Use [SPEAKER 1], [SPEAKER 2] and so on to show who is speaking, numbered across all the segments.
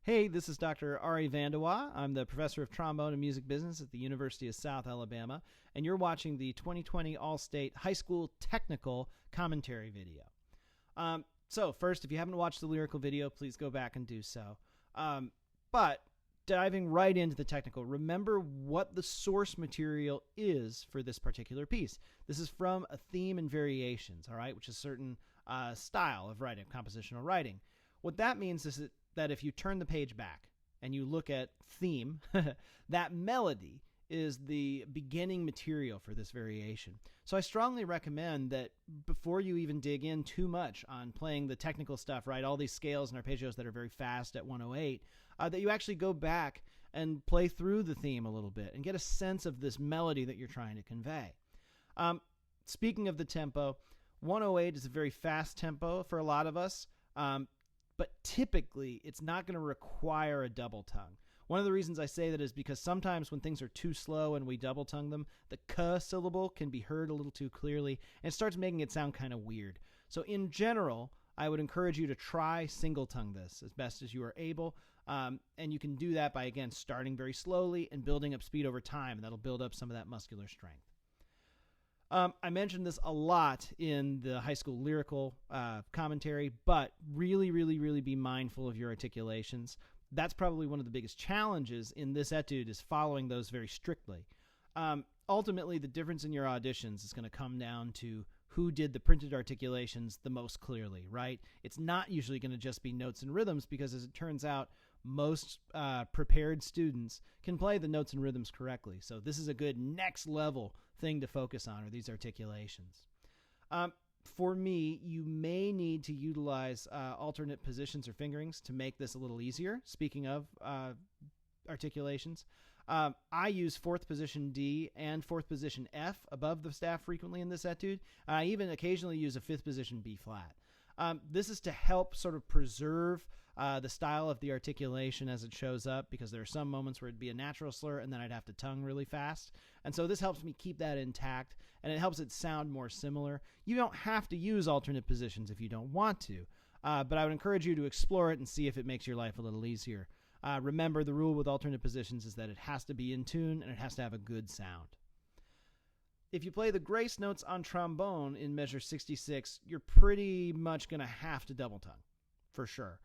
[SPEAKER 1] Hey, this is Dr. Arie VandeWaa. I'm the professor of trombone and music business at the University of South Alabama, and you're watching the 2020 All-State High School Technical Commentary video. So first, if you haven't watched the lyrical video, please go back and do so. But diving right into the technical, remember what the source material is for this particular piece. This is from a theme and variations, all right, which is a certain style of writing, compositional writing. What that means is that if you turn the page back and you look at theme, that melody is the beginning material for this variation. So I strongly recommend that before you even dig in too much on playing the technical stuff, right, all these scales and arpeggios that are very fast at 108, that you actually go back and play through the theme a little bit and get a sense of this melody that you're trying to convey. Speaking of the tempo, 108 is a very fast tempo for a lot of us. But typically, it's not going to require a double tongue. One of the reasons I say that is because sometimes when things are too slow and we double tongue them, the k syllable can be heard a little too clearly, and it starts making it sound kind of weird. So in general, I would encourage you to try single tongue this as best as you are able, and you can do that by, again, starting very slowly and building up speed over time, and that'll build up some of that muscular strength. I mentioned this a lot in the high school lyrical commentary, but really, really, really be mindful of your articulations. That's probably one of the biggest challenges in this etude is following those very strictly. Ultimately, the difference in your auditions is going to come down to who did the printed articulations the most clearly, right? It's not usually going to just be notes and rhythms because, as it turns out, most prepared students can play the notes and rhythms correctly. So this is a good next level thing to focus on, are these articulations. For me, you may need to utilize alternate positions or fingerings to make this a little easier. Speaking of articulations, I use 4th position D and 4th position F above the staff frequently in this etude. I even occasionally use a 5th position B flat. This is to help sort of preserve the style of the articulation as it shows up, because there are some moments where it'd be a natural slur and then I'd have to tongue really fast. And so this helps me keep that intact, and it helps it sound more similar. You don't have to use alternate positions if you don't want to, but I would encourage you to explore it and see if it makes your life a little easier. Remember, the rule with alternate positions is that it has to be in tune and it has to have a good sound. If you play the grace notes on trombone in measure 66, you're pretty much going to have to double tongue, for sure.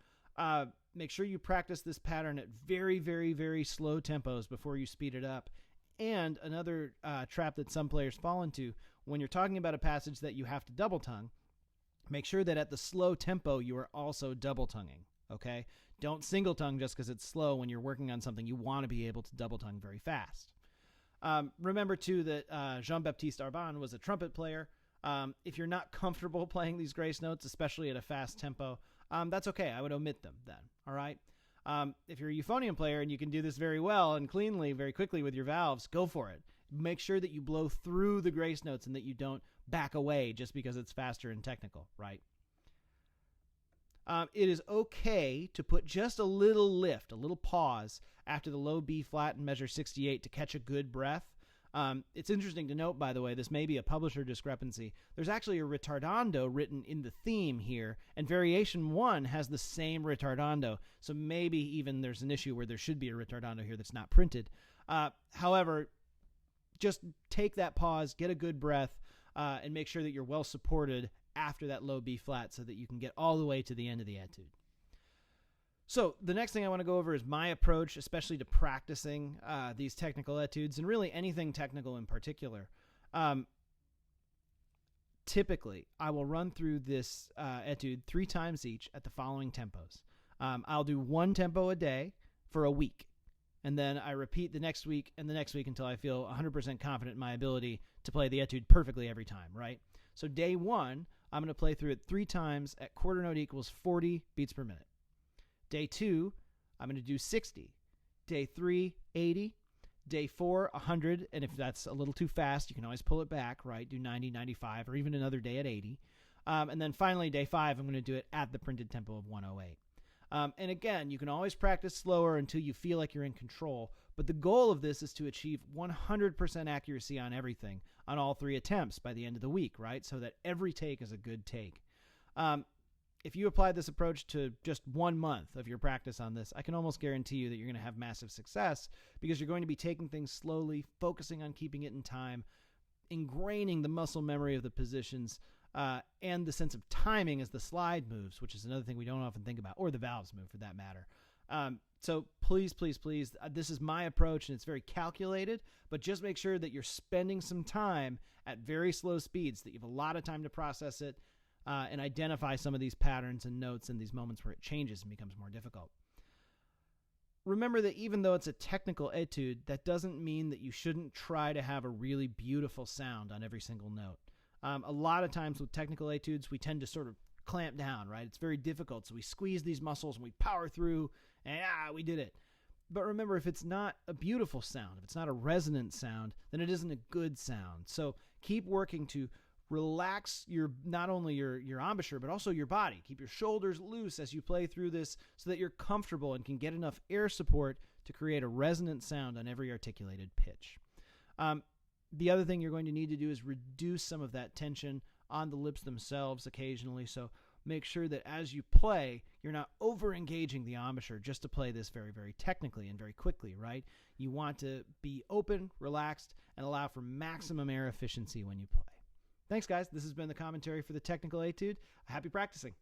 [SPEAKER 1] Make sure you practice this pattern at very, very, very slow tempos before you speed it up. And another trap that some players fall into, when you're talking about a passage that you have to double tongue, make sure that at the slow tempo you are also double tonguing, okay? Don't single tongue just because it's slow when you're working on something. You want to be able to double tongue very fast. Remember, too, that Jean-Baptiste Arban was a trumpet player. If you're not comfortable playing these grace notes, especially at a fast tempo, that's okay. I would omit them then, all right? If you're a euphonium player and you can do this very well and cleanly, very quickly with your valves, go for it. Make sure that you blow through the grace notes and that you don't back away just because it's faster and technical, right? It is okay to put just a little lift, a little pause after the low B flat in measure 68 to catch a good breath. It's interesting to note, by the way, this may be a publisher discrepancy. There's actually a retardando written in the theme here, and variation 1 has the same retardando, so maybe even there's an issue where there should be a retardando here that's not printed. However, just take that pause, get a good breath, and make sure that you're well supported after that low B flat so that you can get all the way to the end of the etude. So the next thing I want to go over is my approach, especially to practicing these technical etudes, and really anything technical in particular. Typically, I will run through this etude 3 times each at the following tempos. I'll do one tempo a day for a week. And then I repeat the next week and the next week until I feel 100% confident in my ability to play the etude perfectly every time, right? So day 1, I'm going to play through it 3 times at quarter note equals 40 beats per minute. Day 2, I'm going to do 60. Day 3, 80. Day 4, 100. And if that's a little too fast, you can always pull it back, right? Do 90, 95, or even another day at 80. And then finally, day 5, I'm going to do it at the printed tempo of 108. And again, you can always practice slower until you feel like you're in control. But the goal of this is to achieve 100% accuracy on everything on all 3 attempts by the end of the week, right? So that every take is a good take. If you apply this approach to just 1 month of your practice on this, I can almost guarantee you that you're going to have massive success because you're going to be taking things slowly, focusing on keeping it in time, ingraining the muscle memory of the positions, and the sense of timing as the slide moves, which is another thing we don't often think about, or the valves move for that matter. So please, please, please, this is my approach, and it's very calculated, but just make sure that you're spending some time at very slow speeds, that you have a lot of time to process it, and identify some of these patterns and notes and these moments where it changes and becomes more difficult. Remember that even though it's a technical etude, that doesn't mean that you shouldn't try to have a really beautiful sound on every single note. A lot of times with technical etudes, we tend to sort of clamp down, right? It's very difficult. So we squeeze these muscles and we power through and we did it. But remember, if it's not a beautiful sound, if it's not a resonant sound, then it isn't a good sound. So keep working to relax not only your embouchure, but also your body. Keep your shoulders loose as you play through this so that you're comfortable and can get enough air support to create a resonant sound on every articulated pitch. The other thing you're going to need to do is reduce some of that tension on the lips themselves occasionally. So make sure that as you play, you're not over-engaging the embouchure just to play this very, very technically and very quickly, right? You want to be open, relaxed, and allow for maximum air efficiency when you play. Thanks, guys. This has been the commentary for the Technical Etude. Happy practicing.